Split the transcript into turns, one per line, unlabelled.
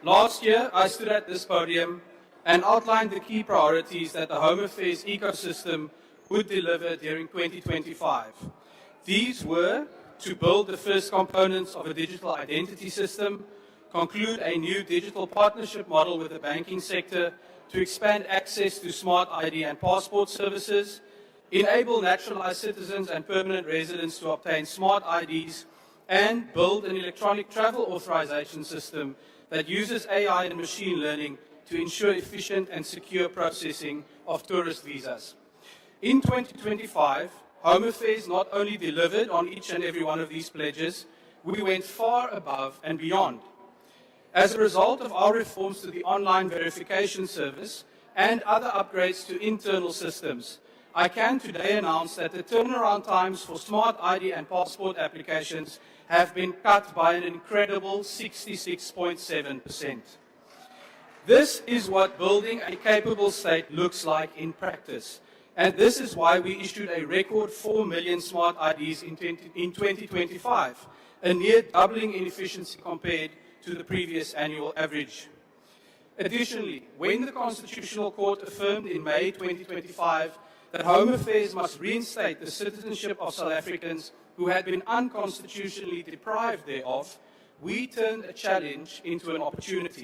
Last year, I stood at this podium and outlined the key priorities that the Home Affairs ecosystem would deliver during 2025. These were to build the first components of a digital identity system, conclude a new digital partnership model with the banking sector to expand access to smart ID and passport services, enable naturalized citizens and permanent residents to obtain smart IDs, and build an electronic travel authorization system that uses AI and machine learning to ensure efficient and secure processing of tourist visas. In 2025, Home Affairs not only delivered on each and every one of these pledges, we went far above and beyond. As a result of our reforms to the online verification service and other upgrades to internal systems, I can today announce that the turnaround times for smart ID and passport applications have been cut by an incredible 66.7%. This is what building a capable state looks like in practice, and this is why we issued a record 4 million smart IDs in 2025, a near doubling in efficiency compared to the previous annual average. Additionally, when the Constitutional Court affirmed in May 2025 that Home Affairs must reinstate the citizenship of South Africans who had been unconstitutionally deprived thereof, we turned a challenge into an opportunity.